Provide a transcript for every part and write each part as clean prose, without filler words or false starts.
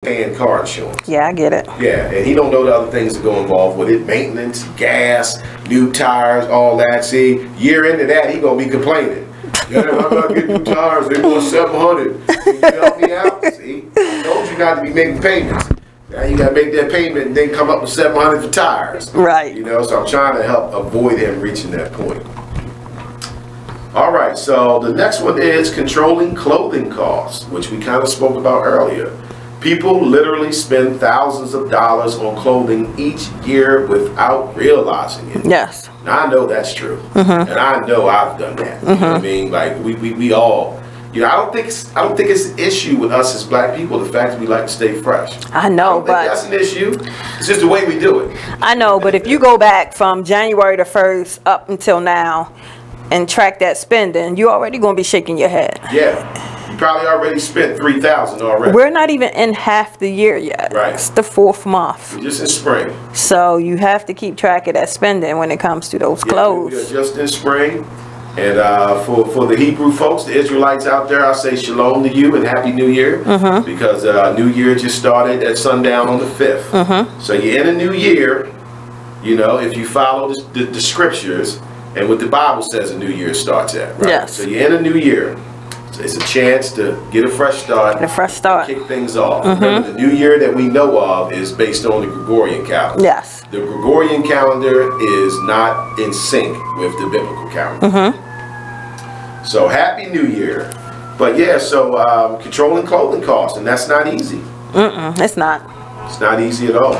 paying car insurance. Yeah, I get it. Yeah, and he don't know the other things that go involved with it. Maintenance, gas, new tires, all that. See, year into that, he gonna be complaining. Yeah, I'm not getting new tires. They want $700. Can you help me out? See, I told you not to be making payments. Now you gotta make that payment and then come up with $700 for tires. Right. You know, so I'm trying to help avoid him reaching that point. All right, so the next one is controlling clothing costs, which we kind of spoke about earlier. People literally spend thousands of dollars on clothing each year without realizing it. Yes. Now, I know that's true, and I know I've done that. You know what I mean? Like we all, you know, I don't think it's an issue with us as black people, the fact that we like to stay fresh. I know, but that's an issue. It's just the way we do it. I know, but if you go back from January the 1st up until now and track that spending, you're already going to be shaking your head. Yeah. You probably already spent $3,000 already. We're not even in half the year yet. Right. It's the 4th month. We're just in spring. So you have to keep track of that spending when it comes to those clothes. We are just in spring. And for the Hebrew folks, the Israelites out there, I say shalom to you and Happy New Year. Because New Year just started at sundown on the 5th. So you're in a new year, you know, if you follow the scriptures and what the Bible says a new year starts at. Right? Yes. So you're in a new year. It's a chance to get a fresh start. Get a fresh start. Kick things off. Remember, the new year that we know of is based on the Gregorian calendar. Yes. The Gregorian calendar is not in sync with the biblical calendar. So happy New Year. But yeah, so controlling clothing costs, and that's not easy. It's not. It's not easy at all.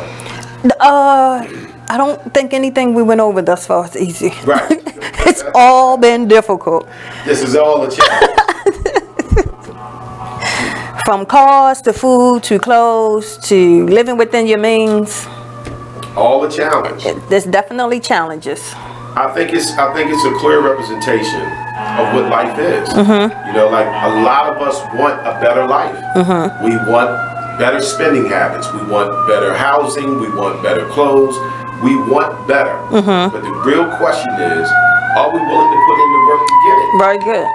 I don't think anything we went over thus far is easy. Right. It's all been difficult. This is all a challenge. From cars to food to clothes to living within your means. All a challenge. There's definitely challenges. I think it's a clear representation of what life is. You know, like a lot of us want a better life. We want better spending habits. We want better housing. We want better clothes. We want better. But the real question is, are we willing to put in the work to get it? Very good.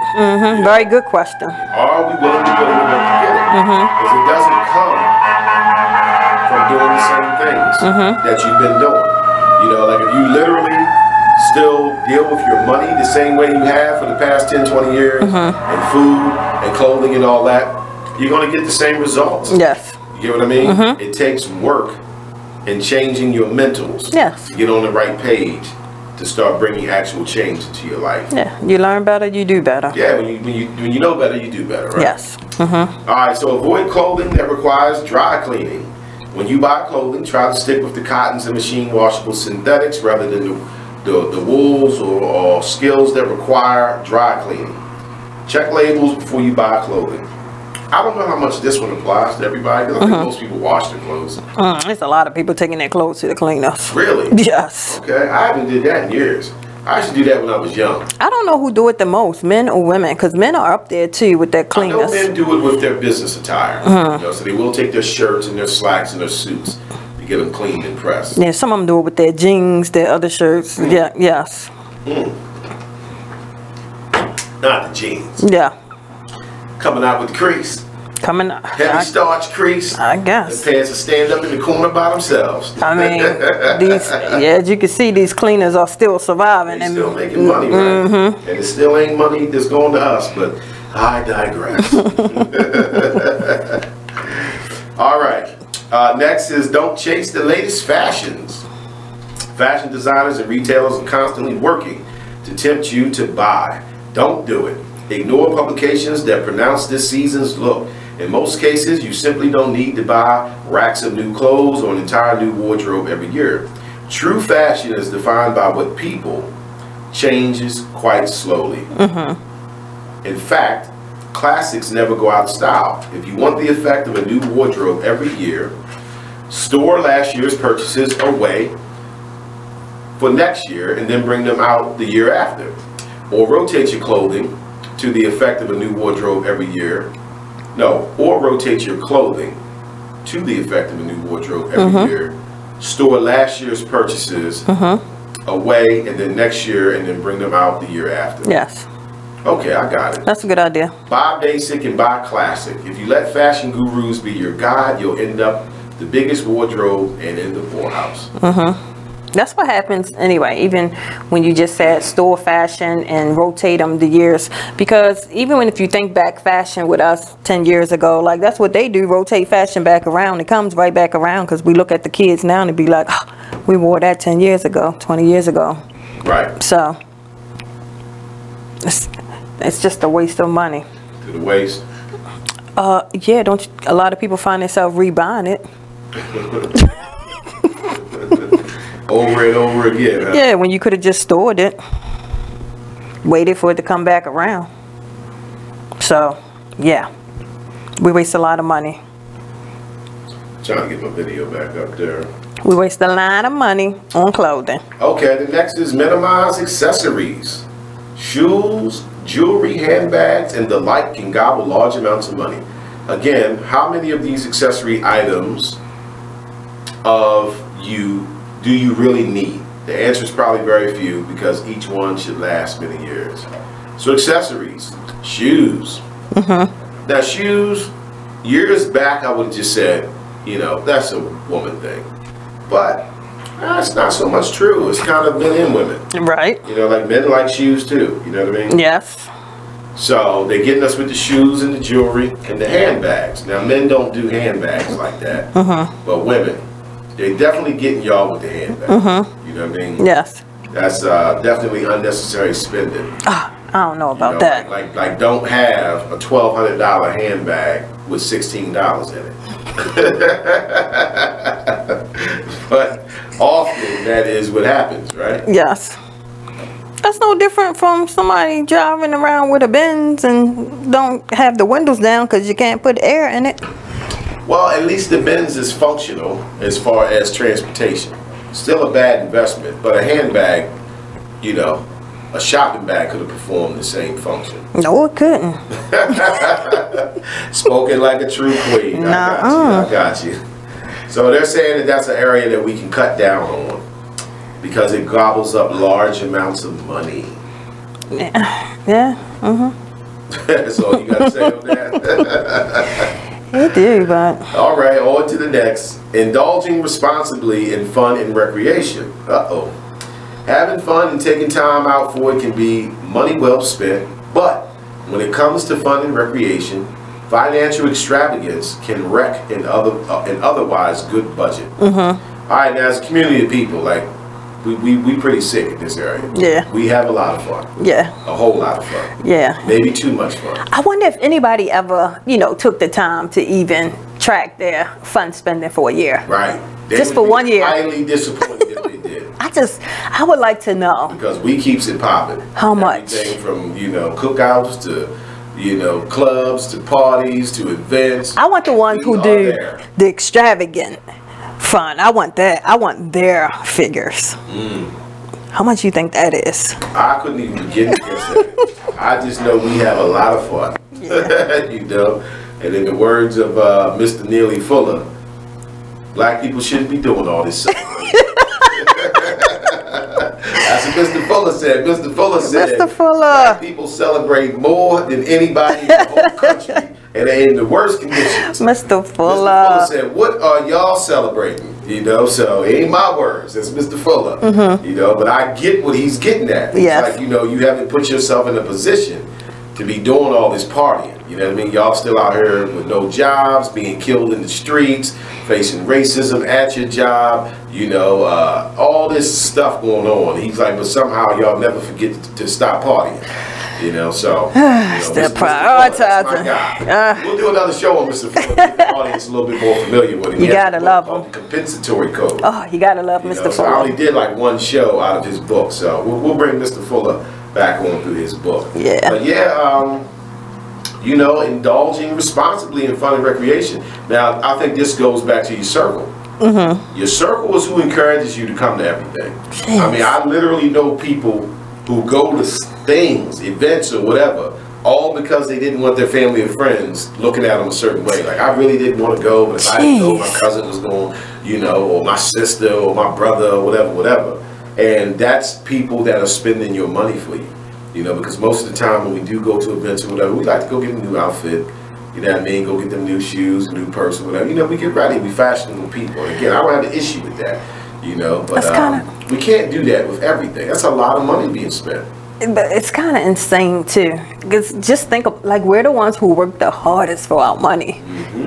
Very good question. Are we willing to put in the work to get it? Because it doesn't come from doing the same things that you've been doing. You know, like if you literally still deal with your money the same way you have for the past 10, 20 years, and food and clothing and all that, you're going to get the same results. Yes. You get what I mean? It takes work in changing your mentals to get on the right page to start bringing actual change into your life. Yeah, you learn better, you do better. Yeah, when you know better, you do better, right? Yes. All right, so avoid clothing that requires dry cleaning. When you buy clothing, try to stick with the cottons and machine washable synthetics rather than the wools or skills that require dry cleaning. Check labels before you buy clothing. I don't know how much this one applies to everybody, because I think most people wash their clothes. There's a lot of people taking their clothes to the cleaners. Really? Yes. Okay, I haven't did that in years. I used to do that when I was young. I don't know who do it the most, men or women, because men are up there too with their cleaners. I know men do it with their business attire. You know, so they will take their shirts and their slacks and their suits to get them cleaned and pressed. Yeah, some of them do it with their jeans, their other shirts. Yeah, yes. Not the jeans. Yeah. Coming out with the crease. Coming up. Heavy starch crease. I guess. The pants will stand up in the corner by themselves. I mean, as you can see, these cleaners are still surviving. They're still making money, right? And it still ain't money that's going to us, but I digress. All right. Next is don't chase the latest fashions. Fashion designers and retailers are constantly working to tempt you to buy. Don't do it. Ignore publications that pronounce this season's look. In most cases, you simply don't need to buy racks of new clothes or an entire new wardrobe every year. True fashion is defined by what people changes quite slowly. In fact, classics never go out of style. If you want the effect of a new wardrobe every year, store last year's purchases away for next year and then bring them out the year after. Or rotate your clothing to the effect of a new wardrobe every year. No, or rotate your clothing to the effect of a new wardrobe every year. Store last year's purchases away and then next year and then bring them out the year after. Yes. Okay, I got it. That's a good idea. Buy basic and buy classic. If you let fashion gurus be your guide, you'll end up the biggest wardrobe and in the poorhouse. That's what happens anyway, even when you just said store fashion and rotate them the years. Because even if you think back fashion with us 10 years ago, like that's what they do, rotate fashion back around. It comes right back around because we look at the kids now and be like, oh, we wore that 10 years ago, 20 years ago. Right. So it's just a waste of money. To the waste? Yeah, don't you, a lot of people find themselves rebuying it. Over and over again, huh? Yeah, when you could have just stored it, waited for it to come back around. So, yeah, we waste a lot of money. Trying to get my video back up there. We waste a lot of money on clothing. Okay, the next is minimize accessories. Shoes, jewelry, handbags, and the like can gobble large amounts of money. Again, how many of these accessory items do you really need? The answer is probably very few because each one should last many years. So accessories, shoes. Now shoes, years back I would have just said, you know, that's a woman thing. But that's not so much true. It's kind of men and women. Right. You know, like men like shoes too. You know what I mean? Yes. So they're getting us with the shoes and the jewelry and the handbags. Now men don't do handbags like that. But women, they're definitely getting y'all with the handbags. You know what I mean? Yes. That's definitely unnecessary spending. I don't know about that. Like don't have a $1,200 handbag with $16 in it. But often that is what happens, right? Yes. That's no different from somebody driving around with a Benz and don't have the windows down because you can't put air in it. Well, at least the Benz is functional as far as transportation. Still a bad investment, but a handbag, you know, a shopping bag could have performed the same function. No, it couldn't. Spoken like a true queen. I got you. So they're saying that that's an area that we can cut down on because it gobbles up large amounts of money. Yeah. That's all you got to say on that. It do, but... All right, on to the next. Indulging responsibly in fun and recreation. Uh-oh. Having fun and taking time out for it can be money well spent, but when it comes to fun and recreation, financial extravagance can wreck an otherwise good budget. All right, now as a community of people, like, we pretty sick in this area. Yeah. We have a lot of fun. Yeah. A whole lot of fun. Yeah. Maybe too much fun. I wonder if anybody ever, you know, took the time to even track their fun spending for a year. Right. They Just would for 1 year. Highly disappointed if they did. I would like to know. Because we keeps it popping. How much? Everything from, you know, cookouts to, you know, clubs to parties to events. I want the ones who do the extravagant fun. I want that. I want their figures. How much you think that is? I couldn't even begin to guess that. I just know we have a lot of fun. Yeah. You know, and in the words of Mr. Neely Fuller, black people shouldn't be doing all this stuff. That's what Mr. Fuller said. Mr. Fuller said, black people celebrate more than anybody in the whole country, and they're in the worst conditions. Mr. Fuller. Mr. Fuller said, what are y'all celebrating? You know, so it ain't my words. It's Mr. Fuller. You know, but I get what he's getting at. It's like, you know, you haven't put yourself in a position to be doing all this partying. You know what I mean? Y'all still out here with no jobs, being killed in the streets, facing racism at your job, you know, all this stuff going on. He's like, but somehow y'all never forget to stop partying. You know, so Step prioritizing. We'll do another show on Mr. Fuller, get the audience a little bit more familiar with him. You gotta love him. The compensatory code. Oh, you gotta love Mr. Fuller. So I only did like one show out of his book, so we'll bring Mr. Fuller back on through his book. Yeah. But yeah, you know, indulging responsibly in fun and recreation. Now, I think this goes back to your circle. Your circle is who encourages you to come to everything. Jeez. I mean, I literally know people who go to things, events or whatever, all because they didn't want their family or friends looking at them a certain way. Like, I really didn't want to go, but if I didn't go, my cousin was going, you know, or my sister or my brother or whatever. And that's people that are spending your money for you. You know, because most of the time when we do go to events or whatever, we like to go get a new outfit. You know what I mean? Go get them new shoes, new purse, or whatever. You know, we get ready. We fashionable people. And again, I don't have an issue with that. You know, but we can't do that with everything. That's a lot of money being spent. But it's kind of insane too, because just think of, like, we're the ones who work the hardest for our money,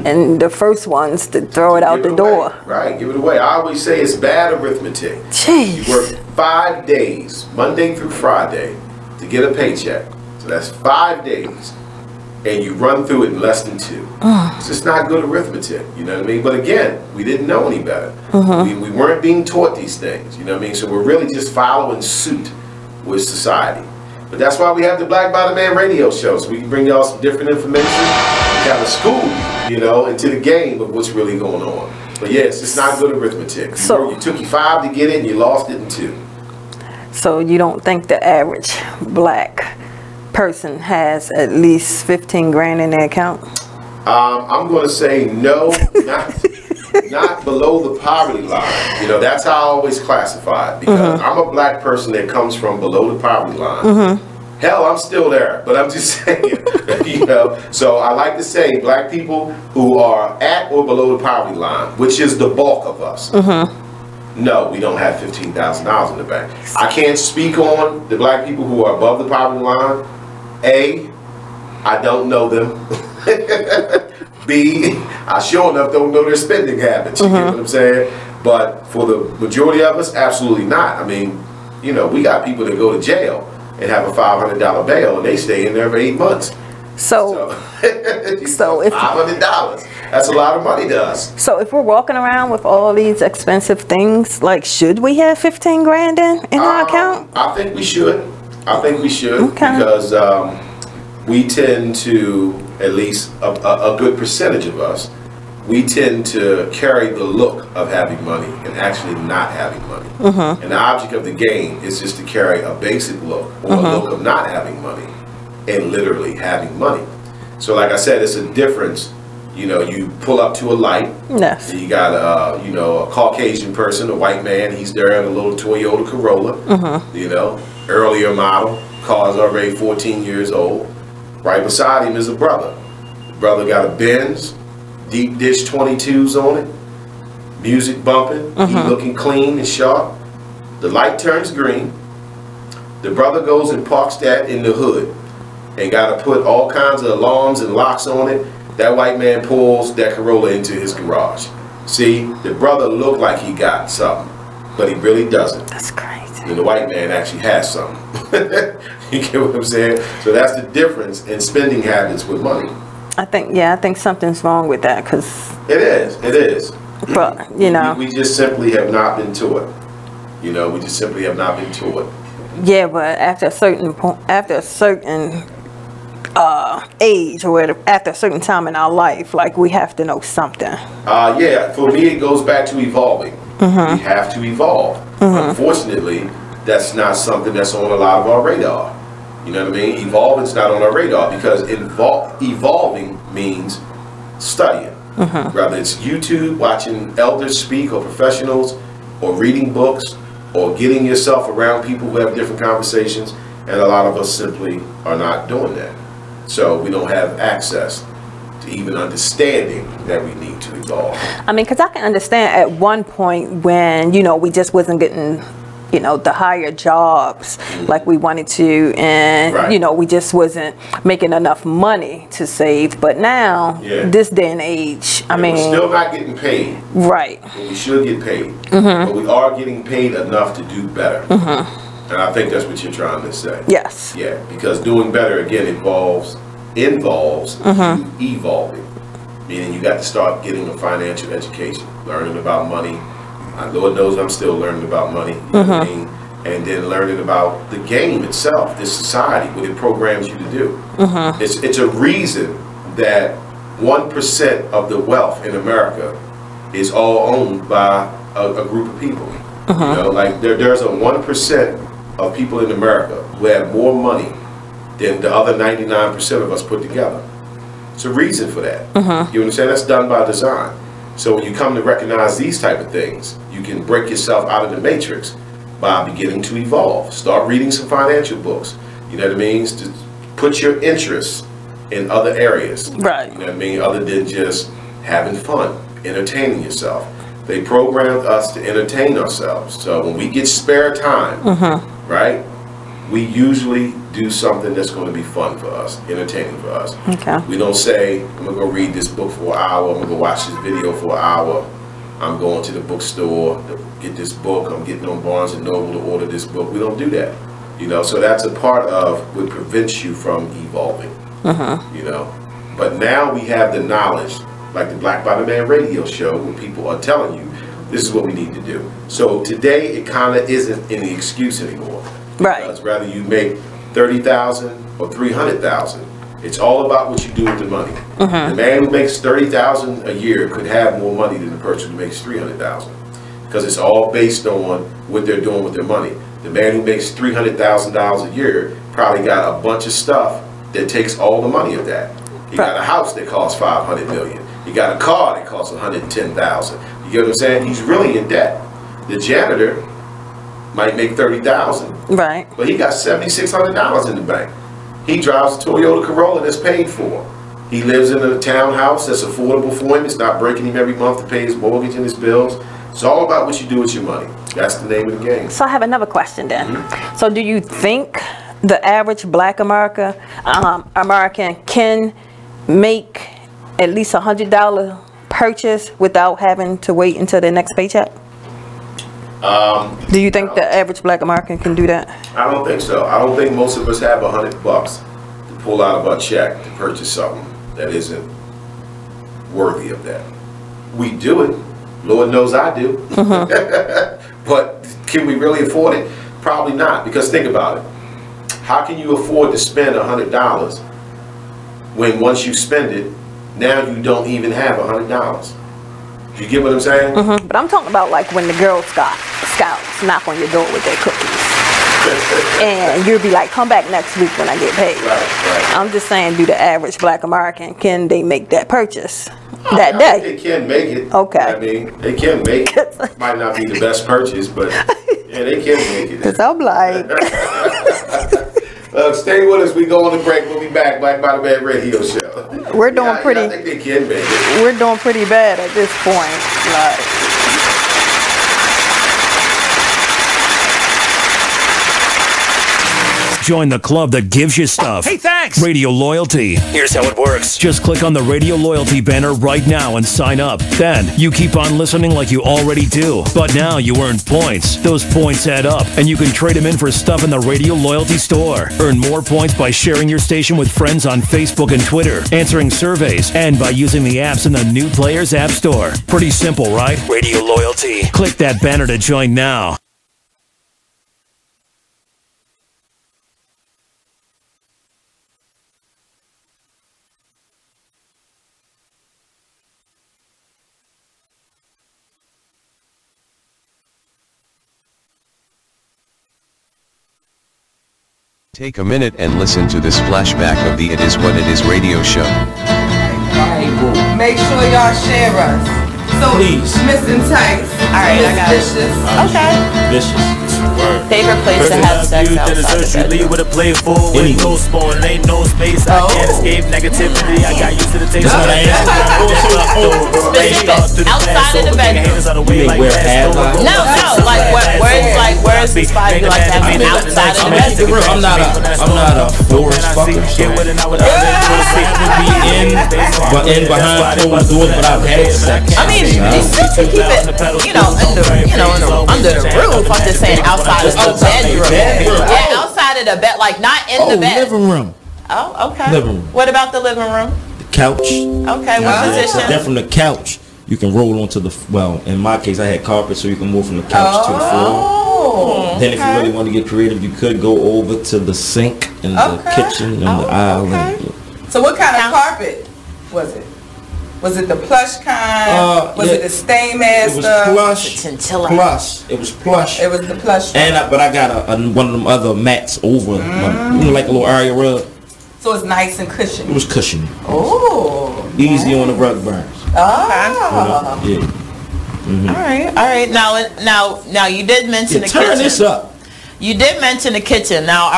and the first ones to throw it out the door. Right, give it away. I always say it's bad arithmetic. Jeez. You work 5 days, Monday through Friday, to get a paycheck. So that's 5 days, and you run through it in less than 2. It's just not good arithmetic. You know what I mean? But again, we didn't know any better. We weren't being taught these things. You know what I mean? So we're really just following suit with society. But that's why we have the Black Bottom Man radio show, so we can bring y'all some different information and kind of school, you know, into the game of what's really going on. But yes, it's not good arithmetic. So you took you 5 to get it and you lost it in 2. So you don't think the average black person has at least 15 grand in their account? I'm going to say no, not below the poverty line. You know, that's how I always classify it, because I'm a black person that comes from below the poverty line. Hell, I'm still there, but I'm just saying, you know. So I like to say black people who are at or below the poverty line, which is the bulk of us. No, we don't have $15,000 in the bank. I can't speak on the black people who are above the poverty line. A, I don't know them. B, I sure enough don't know their spending habits. You know what I'm saying? But for the majority of us, absolutely not. I mean, you know, we got people that go to jail and have a $500 bail, and they stay in there for 8 months. So if $500, that's a lot of money to us. So if we're walking around with all these expensive things, like, should we have 15 grand in our account? I think we should. I think we should, because we tend to, at least a good percentage of us, we tend to carry the look of having money and actually not having money. And the object of the game is just to carry a basic look, or a look of not having money, and literally having money. So like I said, it's a difference. You know, you pull up to a light, and you got you know, a Caucasian person, a white man, he's there in a little Toyota Corolla, you know, earlier model, car's already 14 years old. Right beside him is a brother. The brother got a Benz, deep dish 22s on it, music bumping, he looking clean and sharp. The light turns green. The brother goes and parks that in the hood and got to put all kinds of alarms and locks on it. That white man pulls that Corolla into his garage. See, the brother looked like he got something, but he really doesn't. That's crazy. And the white man actually has something. You get what I'm saying? So that's the difference in spending habits with money. I think something's wrong with that, because it is. But you know, we just simply have not been taught. You know, we just simply have not been taught. Yeah, but after a certain age, or after a certain time in our life, like, we have to know something. Yeah, for me it goes back to evolving. We have to evolve. Unfortunately, that's not something that's on a lot of our radar. You know what I mean? Evolving's not on our radar, because evolving means studying. Whether it's YouTube, watching elders speak, or professionals, or reading books, or getting yourself around people who have different conversations, and a lot of us simply are not doing that. So we don't have access to even understanding that we need to evolve. I mean, because I can understand at one point when, you know, we just wasn't getting, you know, the higher jobs like we wanted to, and you know, we just wasn't making enough money to save. But now, this day and age, I mean, we're still not getting paid. Right. We should get paid, but we are getting paid enough to do better. And I think that's what you're trying to say. Yes. Yeah, because doing better, again, involves you evolving. Meaning you got to start getting a financial education, learning about money. Lord knows I'm still learning about money. You know what I mean? And then learning about the game itself, this society, what it programs you to do. It's a reason that 1% of the wealth in America is all owned by a group of people. You know, like there's a 1% of people in America who have more money than the other 99% of us put together. It's a reason for that. You understand? That's done by design. So when you come to recognize these type of things, you can break yourself out of the matrix by beginning to evolve. Start reading some financial books. You know what I mean? To put your interests in other areas. Right. You know what I mean? Other than just having fun, entertaining yourself. They programmed us to entertain ourselves. So when we get spare time, right, we usually do something that's going to be fun for us, entertaining for us. Okay. We don't say, I'm going to go read this book for an hour, I'm going to go watch this video for an hour, I'm going to the bookstore to get this book, I'm getting on Barnes & Noble to order this book. We don't do that. You know, so that's a part of what prevents you from evolving. You know, but now we have the knowledge, like the Black Bottom Man radio show, where people are telling you this is what we need to do. So today it kind of isn't any excuse anymore. Right. Because whether you make 30,000 or 300,000, it's all about what you do with the money. The man who makes 30,000 a year could have more money than the person who makes 300,000, because it's all based on what they're doing with their money. The man who makes $300,000 a year probably got a bunch of stuff that takes all the money of that. He got a house that costs $500 million. He got a car that costs $110,000. You get what I'm saying? He's really in debt. The janitor might make $30,000, Right. but he got $7,600 in the bank. He drives a Toyota Corolla that's paid for. He lives in a townhouse that's affordable for him. It's not breaking him every month to pay his mortgage and his bills. It's all about what you do with your money. That's the name of the game. So I have another question then. So do you think the average Black American can make at least $100 purchase without having to wait until their next paycheck? Do you think the average Black American can do that? I don't think so. I don't think most of us have $100 to pull out of our check to purchase something that isn't worthy of that. We do it. Lord knows I do. But can we really afford it? Probably not. Because think about it. How can you afford to spend $100 when once you spend it, now you don't even have $100? You get what I'm saying? But I'm talking about like when the Girl Scouts knock on your door with their cookies. And you'll be like, come back next week when I get paid. Right. I'm just saying, do the average Black American, can they make that purchase that day? They can make it. Okay. I mean, they can make it. Might not be the best purchase, but yeah, they can make it. Because I'm like... Stay with us. We go on the break. We'll be back. Black Bottom Man Radio Show. We're doing pretty... I think they can make it. We're doing pretty bad at this point. Like... Join the club that gives you stuff. Hey, thanks! Radio Loyalty. Here's how it works. Just click on the Radio Loyalty banner right now and sign up. Then you keep on listening like you already do. But now you earn points. Those points add up, and you can trade them in for stuff in the Radio Loyalty store. Earn more points by sharing your station with friends on Facebook and Twitter, answering surveys, and by using the apps in the New Players App Store. Pretty simple, right? Radio Loyalty. Click that banner to join now. Take a minute and listen to this flashback of the It Is What It Is radio show. Make sure y'all share us. So, please. Miss Entice. Alright, I got it. Vicious. Okay. Vicious. Word. Favorite place to have sex outside the bedroom? With a playful with no spawn, ain't no space. I can't escape negativity. I got used to the taste of that. Outside of the bedroom. No, where's the spot you like to have outside of the bedroom? I'm not a forest fucker, so I would be in behind closed doors, but I've had sex. I mean, it's just to keep it, under the roof. I'm just saying outside of the bedroom. Yeah, outside of the bed, like not in the bed. Living room. Oh, okay. Living room. What about the living room? The couch. Okay, what position? Then from the couch, you can roll onto the, well, in my case, I had carpet, so you can move from the couch to the floor. Then if you really want to get creative, you could go over to the sink in the kitchen and the aisle. Okay. So what kind of carpet was it? Was it the plush kind? Was it the Stainmaster? It was plush. Chinchilla. Plush. It was plush. It was the plush. But I got one of them other mats over, like a little area rug. So it's nice and cushiony. It was cushiony. Oh. Easy on the rug burns. Oh. Yeah. All right. Now you did mention the turn kitchen. this up. You did mention the kitchen. Now,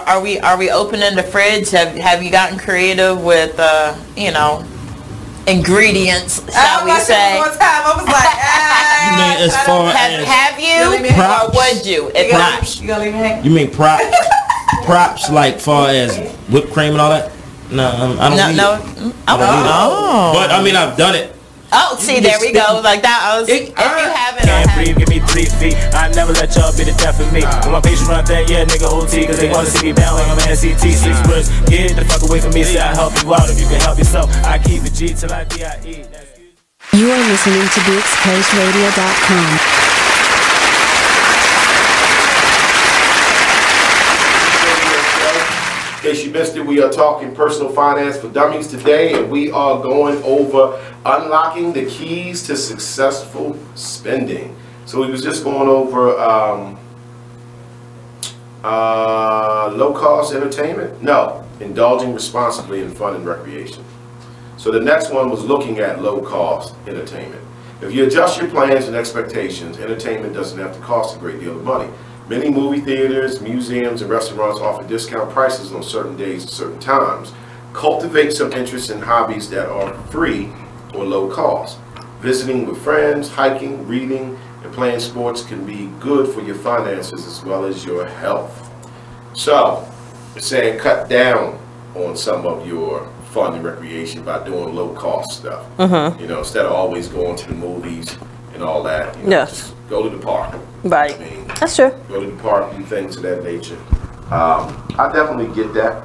are we opening the fridge? Have you gotten creative with ingredients? Shall we say? One time I was like, You mean as far as have you or would you? If not, you gonna leave me hanging? you mean props like far as whipped cream and all that? No, I don't need it. I don't need it. But I mean, I've done it. Oh, see, there we go. Like that. If you haven't, Can't breathe, give me 3 feet. I never let y'all be the death of me. When my patients run that, yeah, nigga, OT, cause they wanna see me bound like I'm an NCT. 6 words, get the fuck away from me. Say I help you out if you can help yourself. I keep it G till I DIE. You are listening to BeExposedRadio.com. In case you missed it, we are talking personal finance for dummies today, and we are going over unlocking the keys to successful spending. So we was just going over low-cost entertainment. No, indulging responsibly in fun and recreation. So the next one was looking at low-cost entertainment. If you adjust your plans and expectations, entertainment doesn't have to cost a great deal of money. Many movie theaters, museums, and restaurants offer discount prices on certain days at certain times. Cultivate some interest in hobbies that are free or low cost. Visiting with friends, hiking, reading, and playing sports can be good for your finances as well as your health. So, it's saying cut down on some of your fun and recreation by doing low cost stuff. You know, instead of always going to the movies and all that. You know, Yes. just go to the park. Right. I mean, That's true. go to the park, do things of that nature. I definitely get that,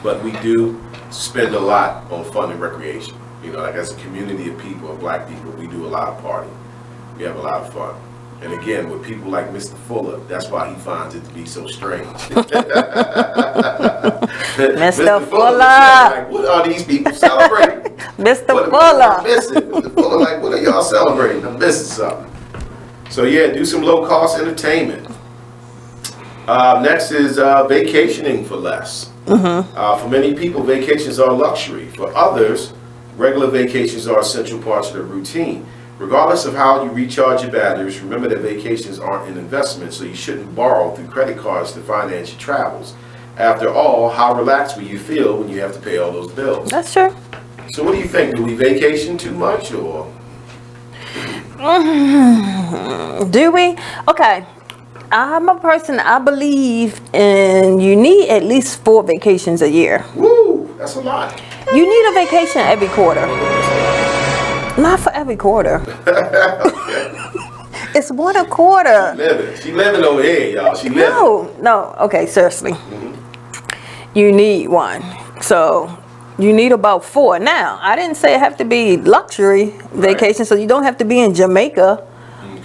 but we do spend a lot on fun and recreation. You know, like as a community of people, of black people, we do a lot of partying. We have a lot of fun. And again, with people like Mr. Fuller, that's why he finds it to be so strange. Mr. Fuller. Like, what are these people celebrating? Mr. What am Fuller. I missing? Mr. Fuller, like, what are y'all celebrating? I'm missing something. So yeah, do some low-cost entertainment. Next is vacationing for less. For many people, vacations are a luxury. For others, regular vacations are essential parts of their routine. Regardless of how you recharge your batteries, remember that vacations aren't an investment, so you shouldn't borrow through credit cards to finance your travels. After all, how relaxed will you feel when you have to pay all those bills? That's true. So what do you think? Do we vacation too much, or? Do we? Okay. I'm a person, I believe in you need at least 4 vacations a year. Woo, that's a lot. You need a vacation every quarter. Not for every quarter. It's 1 a quarter. She living over here, y'all. She living. No. Okay, seriously. You need 1. So you need about 4. Now, I didn't say it have to be luxury vacation, so you don't have to be in Jamaica.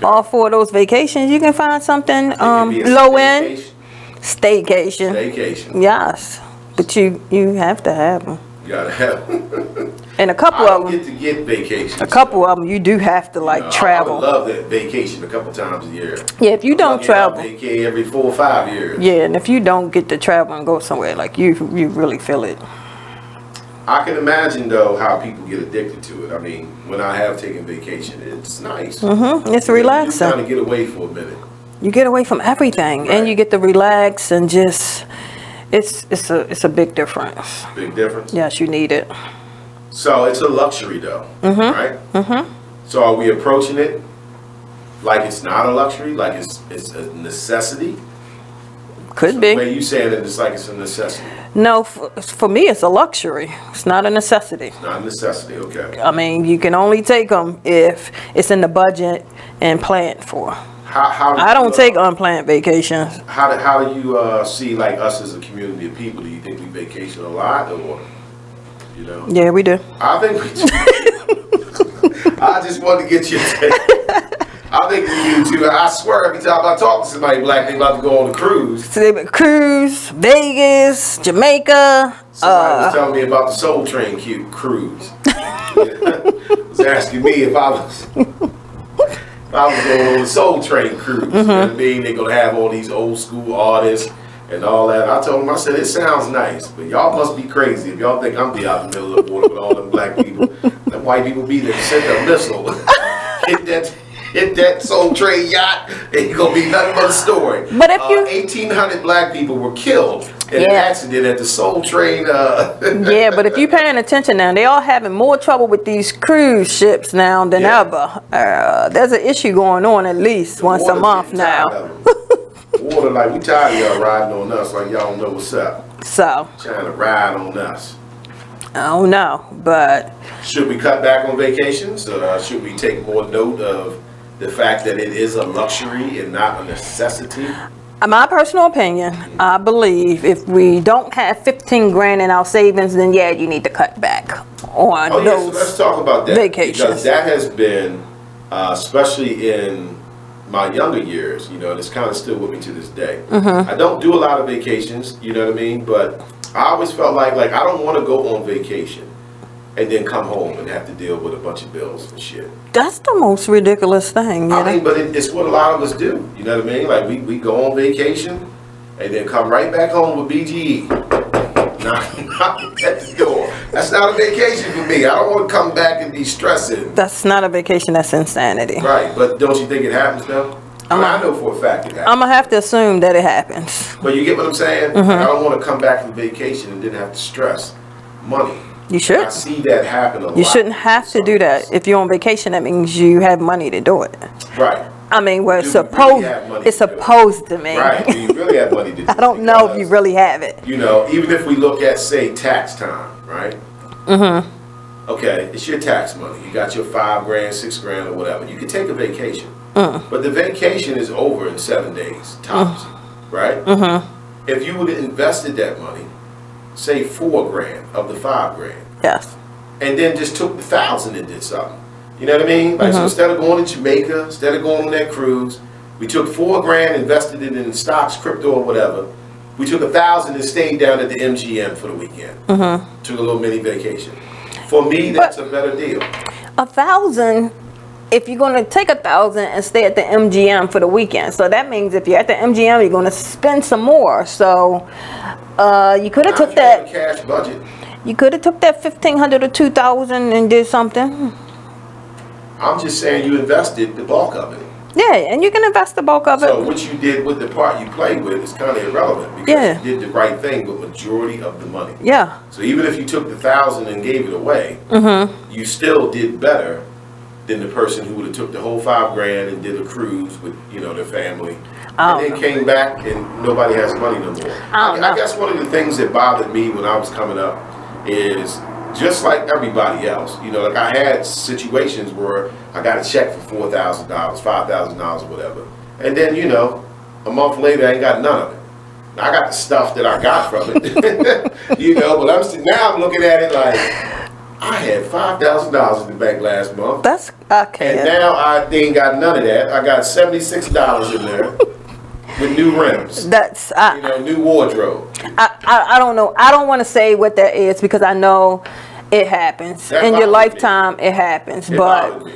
All 4 of those vacations, you can find something low end. Staycation. Yes, but you have to have them. You gotta have them. And a couple of them. To get vacations. A couple of them, you do have to like travel. I would love that vacation a couple times a year. Yeah, if you don't travel. Vacay every 4 or 5 years. Yeah, and if you don't get to travel and go somewhere, like you really feel it. I can imagine though how people get addicted to it. I mean, when I have taken vacation, it's nice. It's relaxing. You kind of get away for a minute. You get away from everything, and you get to relax and just. It's a big difference. Big difference. Yes, you need it. So it's a luxury though, right? So are we approaching it like it's not a luxury, like it's a necessity? Could be. The way you saying it, it's like it's a necessity. No, for me, it's a luxury. It's not a necessity. It's not a necessity, okay. I mean, you can only take them if it's in the budget and planned for. I don't take unplanned vacations. How do you see like us as a community of people? Do you think we vacation a lot, or you know? Yeah, we do. I think we do. I just wanted to get your take. I think we do too. I swear, every time I talk to somebody black, they about to go on a cruise. So they cruise, Vegas, Jamaica. Somebody was telling me about the Soul Train cruise. Was asking me if I was going on the Soul Train cruise. You know what I mean? They're gonna have all these old school artists and all that. I told them, I said, it sounds nice, but y'all must be crazy if y'all think I'm be out in the middle of the water with all them black people. Them white people be there to send a missile. Hit that. hit that Soul Train yacht, ain't gonna be nothing but a story. But if you 1,800 black people were killed in an accident at the Soul Train. Yeah, but if you're paying attention now, they all having more trouble with these cruise ships now than ever. There's an issue going on at least once a month now. Water, like, we tired of y'all riding on us like y'all don't know what's up. So trying to ride on us. I don't know, but should we cut back on vacations? Should we take more note of the fact that it is a luxury and not a necessity? My personal opinion, I believe if we don't have 15 grand in our savings, then yeah, you need to cut back on those. So let's talk about that vacations. Because that has been, especially in my younger years, you know, and it's kind of still with me to this day. I don't do a lot of vacations, you know what I mean? But I always felt like I don't want to go on vacation and then come home and have to deal with a bunch of bills and shit. That's the most ridiculous thing. I mean, but it's what a lot of us do. You know what I mean? Like we go on vacation and then come right back home with BGE. Knock at the door. That's not a vacation for me. I don't want to come back and be stressing. That's not a vacation. That's insanity. Right, but don't you think it happens though? I know for a fact it happens. I'm gonna have to assume that it happens. But you get what I'm saying? I don't want to come back from vacation and then have to stress money. You should. I see that happen a lot. You shouldn't have to do that. If you're on vacation, that means you have money to do it. Right. I mean, well, it's supposed to mean. Right. Do you really have money to do it? I don't know if you really have it. You know, even if we look at, say, tax time, right? Okay, it's your tax money. You got your 5 grand, 6 grand, or whatever. You can take a vacation. But the vacation is over in 7 days, tops, right? If you would have invested that money, say 4 grand of the 5 grand. Yes. And then just took the 1,000 and did something. You know what I mean? Like, so instead of going to Jamaica, instead of going on that cruise, we took 4 grand, invested it in stocks, crypto, or whatever. We took 1,000 and stayed down at the MGM for the weekend. Took a little mini vacation. For me, that's a better deal. 1,000. If you're going to take 1,000 and stay at the MGM for the weekend, so that means if you're at the MGM, you're going to spend some more. So you could have took that cash budget. You could have took that 1,500 or 2,000 and did something. I'm just saying you invested the bulk of it. Yeah, and you can invest the bulk of it. So what you did with the part you played with is kind of irrelevant because you did the right thing with majority of the money. Yeah. So even if you took the 1,000 and gave it away, you still did better than the person who would have took the whole 5 grand and did a cruise with, you know, their family. And then came back and nobody has money no more. I guess one of the things that bothered me when I was coming up is just like everybody else, you know, like I had situations where I got a check for $4,000, $5,000 or whatever. And then, you know, a month later I ain't got none of it. I got the stuff that I got from it, you know, but now I'm looking at it like, I had $5,000 in the bank last month. That's okay. And now I ain't got none of that. I got $76 in there with new rims. That's you know, new wardrobe. I don't know. I don't want to say what that is because I know it happens in your lifetime. It happens, but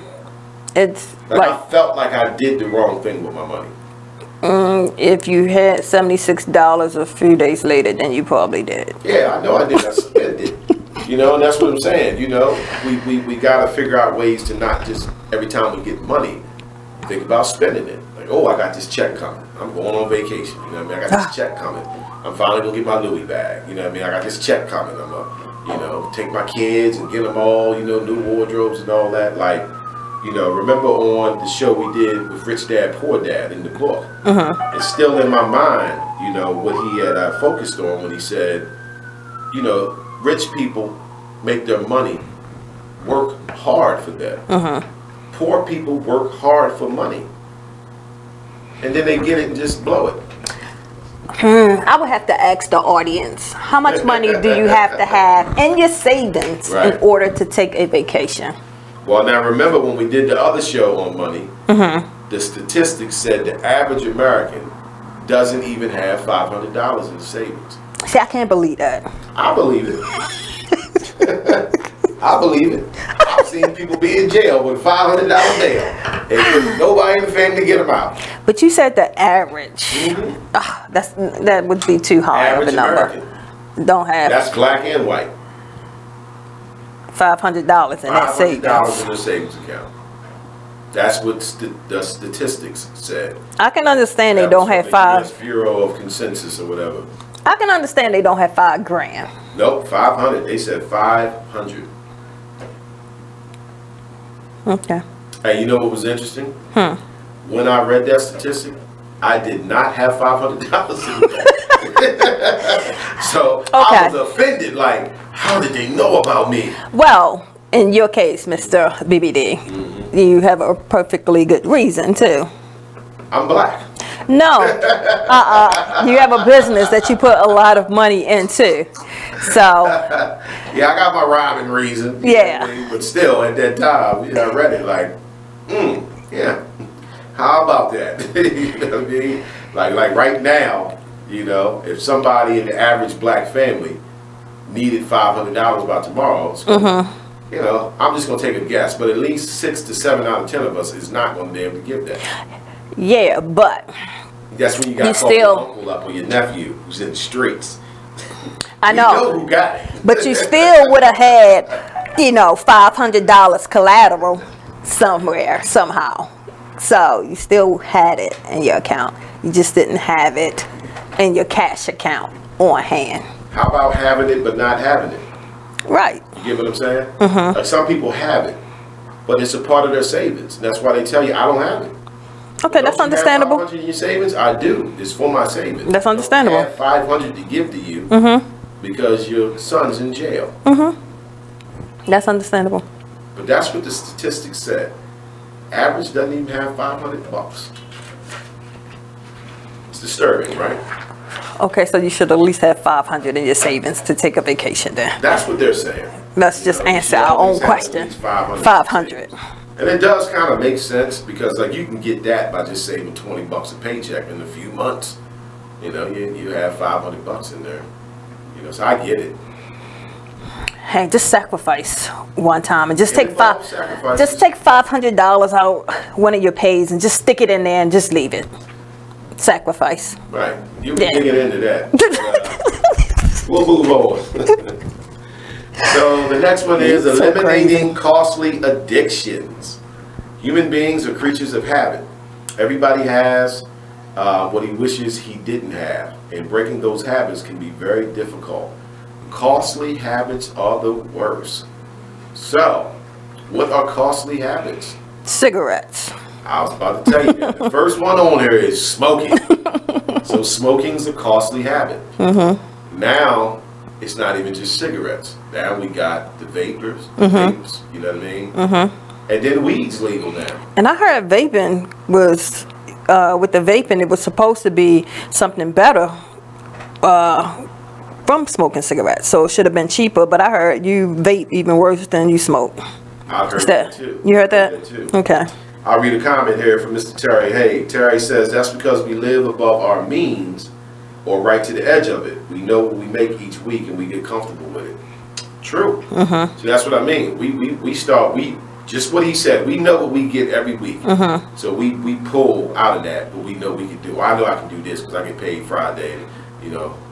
it's like I felt like I did the wrong thing with my money. If you had $76 a few days later, then you probably did. Yeah, I know I did. I spent it. You know, and that's what I'm saying. You know, we got to figure out ways to not just every time we get money, think about spending it. Like, oh, I got this check coming. I'm going on vacation. You know what I mean? I got this check coming. I'm finally going to get my Louis bag. You know what I mean? I got this check coming. I'm going to, you know, take my kids and get them all, you know, new wardrobes and all that. Like, you know, remember on the show we did with Rich Dad, Poor Dad in the book. It's still in my mind, you know, what he had focused on when he said, you know, rich people make their money work hard for them. Poor people work hard for money. And then they get it and just blow it. I would have to ask the audience, how much money do you have to have in your savings in order to take a vacation? Well, now remember when we did the other show on money, the statistics said the average American doesn't even have $500 in savings. See, I can't believe that. I believe it. I believe it. I've seen people be in jail with a $500 bail and nobody in the family get them out. But you said the average. That would be too high of a number. American. Don't have. That's black and white. $500 in that savings. $500 in their savings account. That's what the statistics said. I can understand they That don't was have from the five. US Bureau of Consensus or whatever. I can understand they don't have $5,000. Nope, 500. They said 500. Okay. Hey, you know what was interesting? When I read that statistic, I did not have $500 in the bank. So I was offended. Like, how did they know about me? Well, in your case, Mr. BBD, you have a perfectly good reason too. I'm black. No, you have a business that you put a lot of money into, so. Yeah, I got my rhyming reason. Yeah. But still, at that time, I read it like, yeah. How about that? You know what I mean? Like right now, if somebody in the average black family needed $500 by tomorrow, I'm just gonna take a guess, but at least 6 to 7 out of 10 of us is not gonna be able to give that. Yeah, but that's when you got to call your uncle up or your nephew who's in the streets. I know. You know who got it. But you still would have had, $500 collateral somewhere, somehow. So you still had it in your account. You just didn't have it in your cash account on hand. How about having it but not having it? Right. You get what I'm saying? Like some people have it, but it's a part of their savings. And that's why they tell you, I don't have it. Okay, that's understandable. You have $500 in your savings? I do. It's for my savings. That's understandable. I have $500 to give to you because your son's in jail. That's understandable. But that's what the statistics said. Average doesn't even have $500. It's disturbing, right? Okay, so you should at least have $500 in your savings to take a vacation then. That's what they're saying. Let's just answer our own question. 500. And it does kind of make sense because you can get that by just saving $20 a paycheck in a few months. You have $500 in there. So I get it. Hey, just sacrifice one time and just take $500 out one of your pays and just stick it in there and just leave it. Sacrifice. Right. You can get into that. We'll move on. So the next one is eliminating costly addictions. Human beings are creatures of habit. Everybody has what he wishes he didn't have, and breaking those habits can be very difficult. Costly habits are the worst. So, what are costly habits? Cigarettes. I was about to tell you that. The first one on here is smoking. So smoking's a costly habit. Now, it's not even just cigarettes. Now we got the vapors, the vapes, you know what I mean? And then weed's legal now. And I heard vaping was, with the vaping, it was supposed to be something better from smoking cigarettes. So it should have been cheaper, but I heard you vape even worse than you smoke. I heard that too. You heard that? Too. Okay. I'll read a comment here from Mr. Terry. Hey, Terry says, that's because we live above our means or right to the edge of it. We know what we make each week and we get comfortable with it. True. So that's what I mean. We just what he said, we know what we get every week. So we pull out of that, but we know we can do. I know I can do this because I get paid Friday. I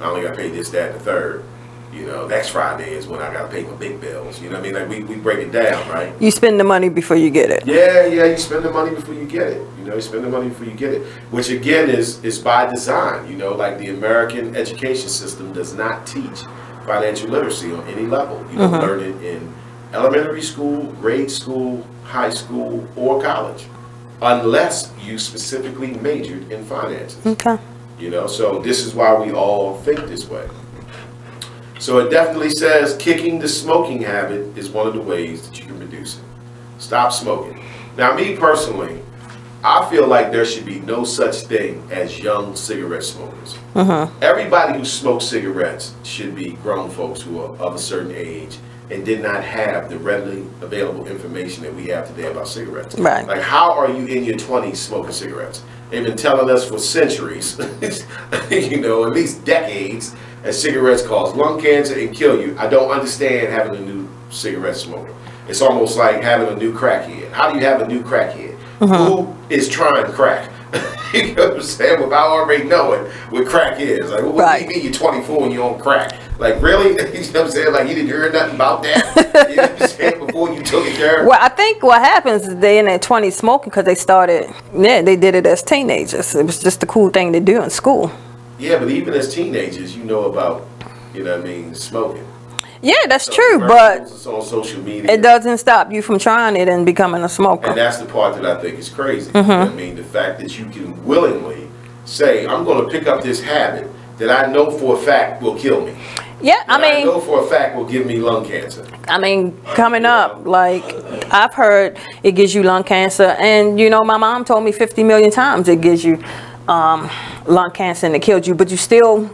only got paid this, that, and the third. Next Friday is when I got to pay my big bills. You know what I mean? Like we break it down, right? You spend the money before you get it. Yeah, you spend the money before you get it. You spend the money before you get it, which again is by design. Like the American education system does not teach financial literacy on any level. You don't learn it in elementary school, grade school, high school, or college, unless you specifically majored in finances. Okay. So this is why we all think this way. So it definitely says kicking the smoking habit is one of the ways that you can reduce it. Stop smoking. Now, me personally, I feel like there should be no such thing as young cigarette smokers. Everybody who smokes cigarettes should be grown folks who are of a certain age and did not have the readily available information that we have today about cigarettes. Right. Like, how are you in your 20s smoking cigarettes? They've been telling us for centuries, at least decades, that cigarettes cause lung cancer and kill you. I don't understand having a new cigarette smoker. It's almost like having a new crackhead. How do you have a new crackhead? Who is trying crack? You know what I'm saying? Without already knowing what crack is. Like, what do you mean you're 24 and you're on crack? Like, really? You know what I'm saying? Like, you didn't hear nothing about that? You know what I'm saying? Before you took it there? Well, I think what happens is they in their 20s smoking because they started, they did it as teenagers. It was just a cool thing to do in school. Yeah, but even as teenagers, you know about, you know what I mean, smoking. Yeah, that's true, but it's on social media. It doesn't stop you from trying it and becoming a smoker. And that's the part that I think is crazy. You know what I mean? The fact that you can willingly say, I'm going to pick up this habit that I know for a fact will kill me. Yeah, I mean, I know for a fact will give me lung cancer. I mean, coming up, like, I've heard it gives you lung cancer. And, you know, my mom told me 50 million times it gives you lung cancer and it killed you. But you still,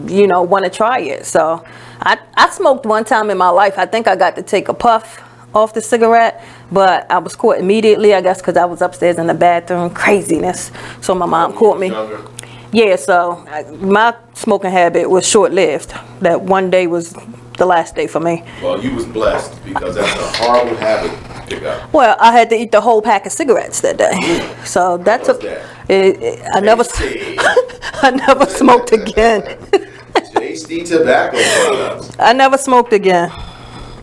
you know, want to try it. So I smoked one time in my life. I think I got to take a puff off the cigarette, but I was caught immediately, I guess, because I was upstairs in the bathroom. Craziness. So my mom caught me. Yeah, so my smoking habit was short-lived. That one day was the last day for me. Well, you was blessed because that's a horrible habit to pick up. Well, I had to eat the whole pack of cigarettes that day. So that took. I never smoked again. Tasty tobacco products. I never smoked again.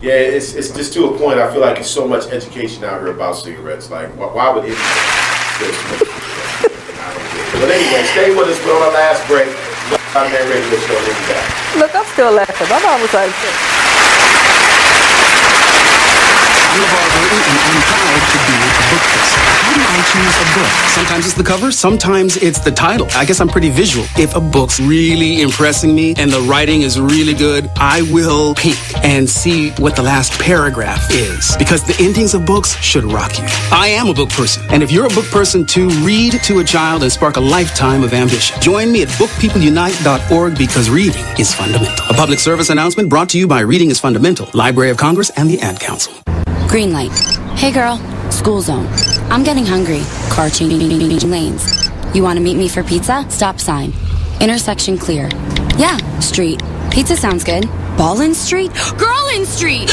Yeah, it's just to a point. I feel like there's so much education out here about cigarettes. Like, why would it still smoke cigarettes? But anyway, stay with us. We're on our last break. I'm Man Radio Show. We'll be back. Look, I'm still laughing. My mom was like, I'm LeVar Burton, and I'm proud to be a book person. How do I choose a book? Sometimes it's the cover, sometimes it's the title. I guess I'm pretty visual. If a book's really impressing me and the writing is really good, I will peek and see what the last paragraph is. Because the endings of books should rock you. I am a book person. And if you're a book person too, read to a child and spark a lifetime of ambition. Join me at bookpeopleunite.org because reading is fundamental. A public service announcement brought to you by Reading is Fundamental, Library of Congress, and the Ad Council. Green light. Hey girl, school zone. I'm getting hungry. Car changing lanes. You want to meet me for pizza? Stop sign. Intersection clear. Yeah, street. Pizza sounds good. Ballin Street? Girlin Street!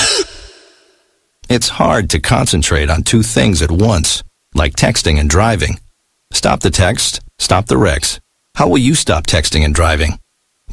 It's hard to concentrate on two things at once, like texting and driving. Stop the text, stop the wrecks. How will you stop texting and driving?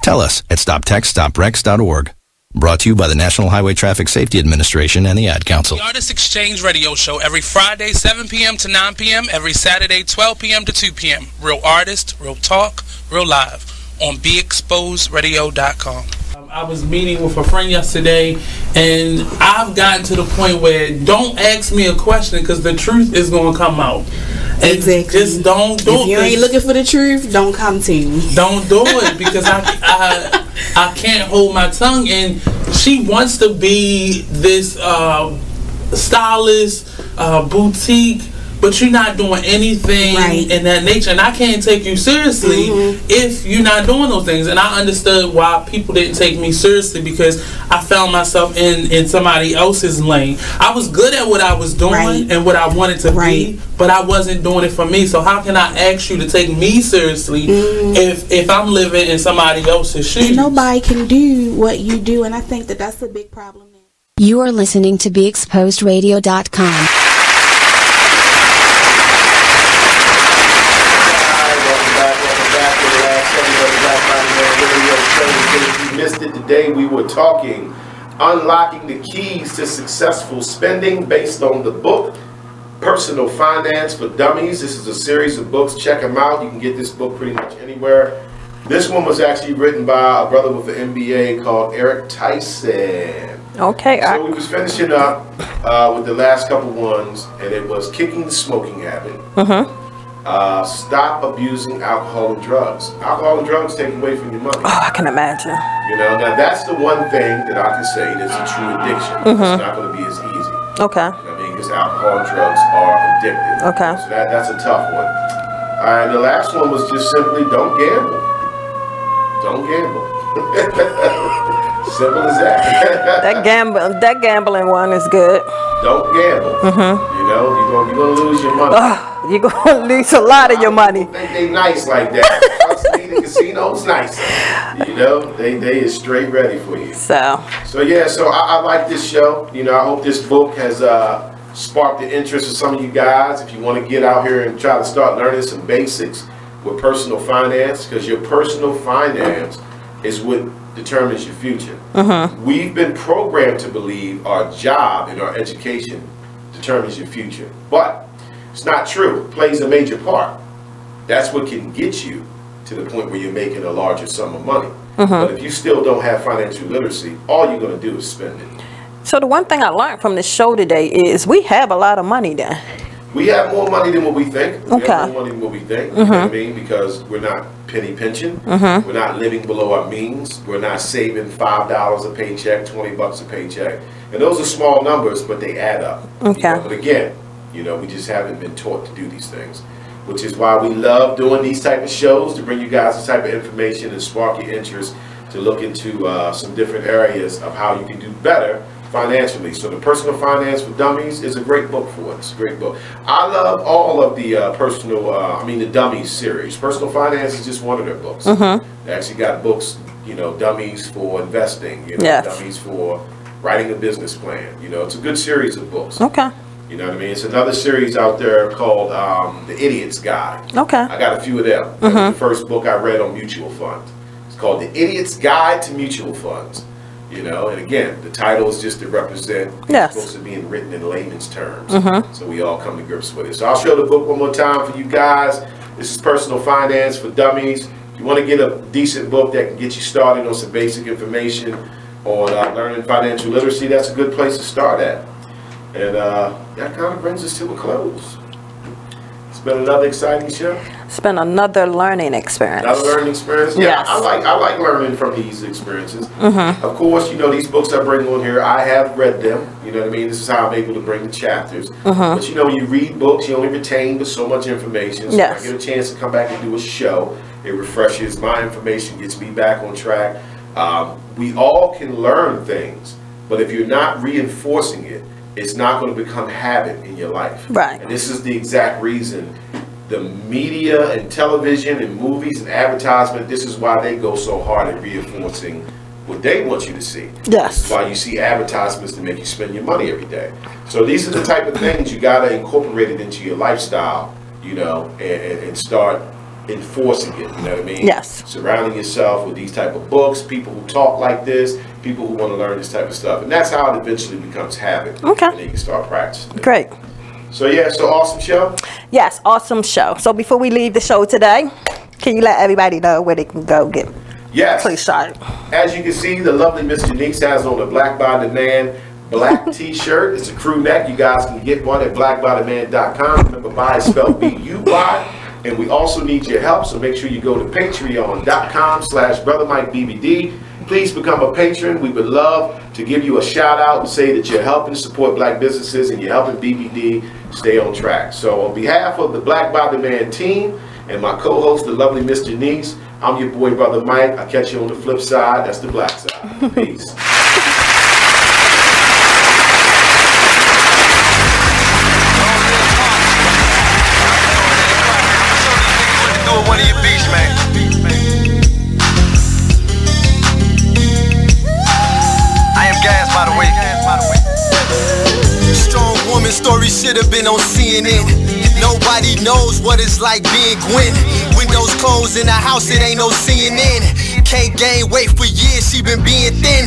Tell us at stoptextstoprex.org. Brought to you by the National Highway Traffic Safety Administration and the Ad Council. The Artist Exchange Radio Show every Friday, 7 p.m. to 9 p.m., every Saturday, 12 p.m. to 2 p.m. Real artist, real talk, real live on BeExposedRadio.com. I was meeting with a friend yesterday, and I've gotten to the point where don't ask me a question because the truth is going to come out. Exactly. Just don't do it. If you ain't looking for the truth, don't come to me. Don't do it because I can't hold my tongue. And she wants to be this stylist, boutique, but you're not doing anything in that nature. And I can't take you seriously if you're not doing those things. And I understood why people didn't take me seriously because I found myself in somebody else's lane. I was good at what I was doing and what I wanted to be, but I wasn't doing it for me. So how can I ask you to take me seriously if I'm living in somebody else's shoes? And nobody can do what you do, and I think that that's a big problem. You are listening to BeExposedRadio.com. If you missed it today, we were talking unlocking the keys to successful spending based on the book Personal Finance for Dummies. This is a series of books. Check them out. You can get this book pretty much anywhere. This one was actually written by a brother with an MBA called Eric Tyson. Okay. So we was finishing up with the last couple ones, and it was kicking the smoking habit. Stop abusing alcohol and drugs. Alcohol and drugs take away from your money. Oh, I can imagine. You know, now that's the one thing that I can say that's a true addiction. It's not going to be as easy. Okay. You know what I mean? Because alcohol and drugs are addictive. Okay. So that's a tough one. All right, the last one was just simply don't gamble. Don't gamble. Simple as that. that gambling one is good. Don't gamble. You know, you're gonna lose your money. You're gonna lose a lot of your money. Think they nice like that. Trust me, the casino's nice. You know, they is straight ready for you. So yeah, so I like this show. You know, I hope this book has sparked the interest of some of you guys. If you want to get out here and try to start learning some basics with personal finance, because your personal finance is what determines your future. We've been programmed to believe our job and our education determines your future. But it's not true. It plays a major part. That's what can get you to the point where you're making a larger sum of money. But if you still don't have financial literacy, all you're going to do is spend it. So the one thing I learned from this show today is we have a lot of money then. We have more money than what we think. We have more money than what we think. You know what I mean? Because we're not penny pinching. We're not living below our means. We're not saving $5 a paycheck, $20 a paycheck. And those are small numbers, but they add up. You know? But again, you know, we just haven't been taught to do these things, which is why we love doing these type of shows, to bring you guys this type of information and spark your interest to look into some different areas of how you can do better financially. So the Personal Finance for Dummies is a great book for it. It's a great book. I love all of the the Dummies series. Personal Finance is just one of their books. They actually got books, you know, Dummies for investing, you know, Dummies for writing a business plan. You know, it's a good series of books. You know what I mean? It's another series out there called The Idiot's Guide. I got a few of them. That was the first book I read on mutual funds. It's called The Idiot's Guide to Mutual Funds. You know, and again, the title is just to represent it's supposed to be written in layman's terms. So we all come to grips with it. So I'll show the book one more time for you guys. This is Personal Finance for Dummies. If you want to get a decent book that can get you started on some basic information on learning financial literacy, that's a good place to start at. And that kind of brings us to a close. It's been another exciting show. It's been another learning experience. Another learning experience? Yeah, I like learning from these experiences. Of course, you know, these books I bring on here, I have read them. You know what I mean? This is how I'm able to bring the chapters. But you know, when you read books, you only retain but so much information. So when I get a chance to come back and do a show, it refreshes my information, gets me back on track. We all can learn things, but if you're not reinforcing it, it's not going to become habit in your life. And this is the exact reason the media and television and movies and advertisement, this is why they go so hard at reinforcing what they want you to see. This is why you see advertisements to make you spend your money every day. So these are the type of things you got to incorporate it into your lifestyle, you know, and start enforcing it, you know what I mean? Surrounding yourself with these type of books, people who talk like this, people who want to learn this type of stuff. And that's how it eventually becomes habit. And then you can start practicing it. Great. So yeah, so awesome show? Yes, awesome show. So before we leave the show today, can you let everybody know where they can go get please start? As you can see, the lovely Miss Janice has on a Black by the Man black t-shirt. It's a crew neck. You guys can get one at blackbytheman.com. Remember, buy is spelled B-U-Y. And we also need your help, so make sure you go to patreon.com/BrotherMikeBBD. Please become a patron. We would love to give you a shout out and say that you're helping support black businesses and you're helping BBD stay on track. So on behalf of the Black by the Man team and my co-host, the lovely Miss Janice, I'm your boy, Brother Mike. I'll catch you on the flip side. That's the black side. Peace. One of your beats, man. I am gas, by the way. Strong woman story should have been on CNN. Nobody knows what it's like being Gwen. Windows closed in the house, it ain't no CNN. Can't gain weight for years, she been being thin.